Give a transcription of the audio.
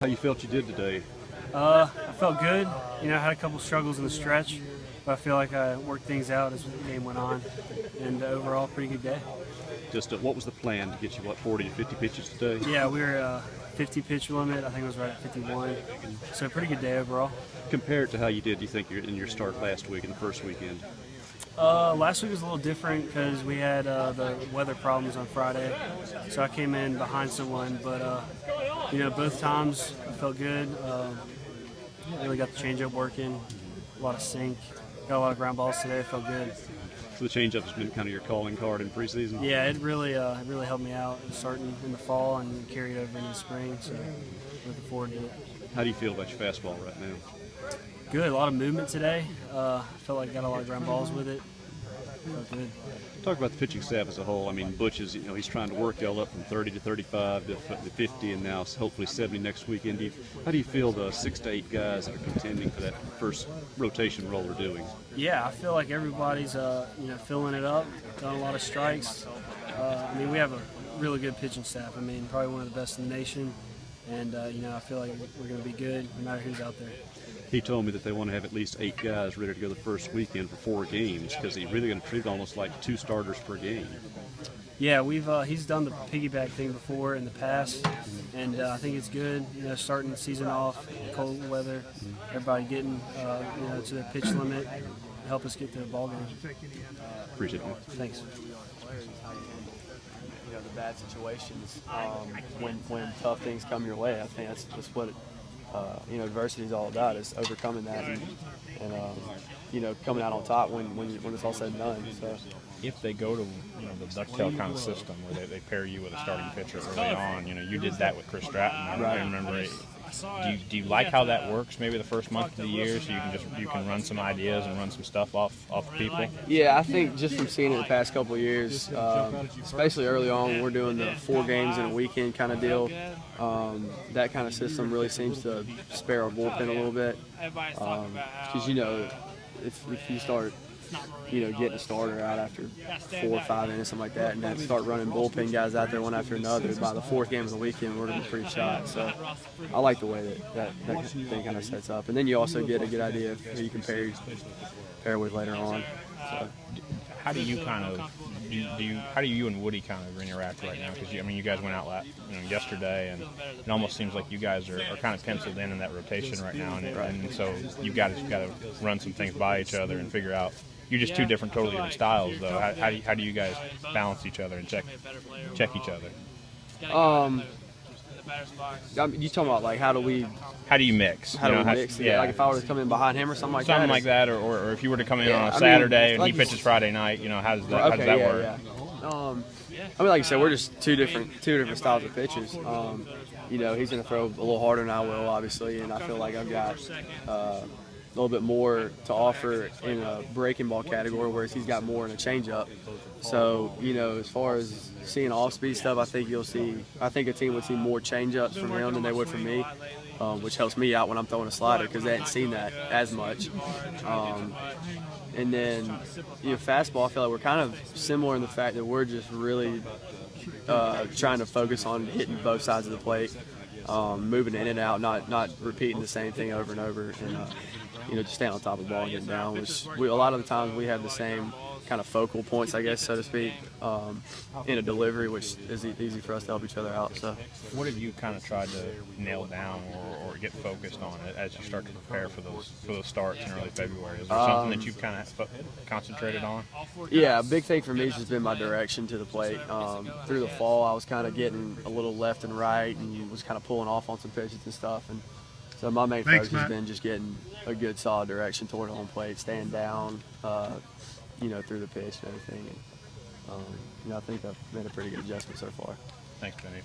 How you felt you did today? I felt good. I had a couple struggles in the stretch, but I feel like I worked things out as the game went on, and overall, pretty good day. Just what was the plan to get you, 40 to 50 pitches today? Yeah, we were 50 pitch limit. I think it was right at 51. So pretty good day overall. Compared to how you did, do you think in your start last week in the first weekend? Last week was a little different because we had the weather problems on Friday, so I came in behind someone. But both times I felt good. Really got the changeup working, a lot of sink, got a lot of ground balls today. Felt good. So the changeup has been kind of your calling card in preseason? Yeah, it really helped me out starting in the fall and carried over into the spring. So looking forward to it. How do you feel about your fastball right now? Good, a lot of movement today. Felt like I got a lot of ground balls with it. Felt good. Talk about the pitching staff as a whole. I mean, Butch is, he's trying to work y'all up from 30 to 35 to 50, and now hopefully 70 next weekend. How do you feel the 6 to 8 guys that are contending for that first rotation role are doing? Yeah, I feel like everybody's filling it up, done a lot of strikes. We have a really good pitching staff. Probably one of the best in the nation, and I feel like we're going to be good no matter who's out there. He told me that they want to have at least 8 guys ready to go the first weekend for 4 games because he's really going to treat it almost like 2 starters per game. Yeah, he's done the piggyback thing before in the past, and I think it's good. Starting the season off, cold weather, everybody getting to their pitch limit, help us get to the ball game. Appreciate it, man. Thanks. The bad situations, when tough things come your way. I think that's what adversity is all about, is overcoming that and coming out on top when it's all said and done. So if they go to the ducktail kind of system where they pair you with a starting pitcher early on, you did that with Chris Stratton. I remember it. Do you like how that works? Maybe the first month of the year, so you can run some ideas and run some stuff off people. Yeah, I think just from seeing it the past couple of years, especially early on when we're doing the 4 games in a weekend kind of deal, that kind of system really seems to spare our bullpen a little bit. Because if you start getting a starter out after 4 or 5 innings, something like that, and then start running bullpen guys out there one after another, by the 4th game of the weekend, we're going to be pretty shot. So I like the way that thing kind of sets up. And then you also get a good idea of who you can pair with later on. So how do you and Woody kind of interact right now? Because you guys went out yesterday, and it almost seems like you guys are kind of penciled in that rotation right now, and so you guys got to run some things by each other and figure out. You're just 2 totally different styles, though. How do you guys balance each other and check each other? You talking about how do you mix? How do we mix? Yeah, like if I were to come in behind him or something like that. Something like that, or if you were to come in on a Saturday and he pitches Friday night, how does that work? Yeah. Like you said, we're just two different styles of pitches. He's going to throw a little harder than I will, obviously, and I feel like I've got a little bit more to offer in a breaking ball category, whereas he's got more in a changeup. So, as far as seeing off-speed stuff, I think a team would see more changeups from him than they would from me, which helps me out when I'm throwing a slider because they hadn't seen that as much. And then, fastball, I feel like we're kind of similar in the fact that we're just really trying to focus on hitting both sides of the plate, moving in and out, not repeating the same thing over and over, and just staying on top of the ball and getting down. Which a lot of the times we have the same kind of focal points, I guess, so to speak, in a delivery, which is easy for us to help each other out. So, what have you kind of tried to nail down or get focused on as you start to prepare for those starts in early February? Is there something that you've kind of concentrated on? Yeah, a big thing for me has just been my direction to the plate. Through the fall, I was kind of getting a little left and right, and was kind of pulling off on some pitches and stuff. And so my main focus has been just getting a good, solid direction toward home plate, staying down, through the pitch and everything. And, I think I've made a pretty good adjustment so far. Thanks, Benny.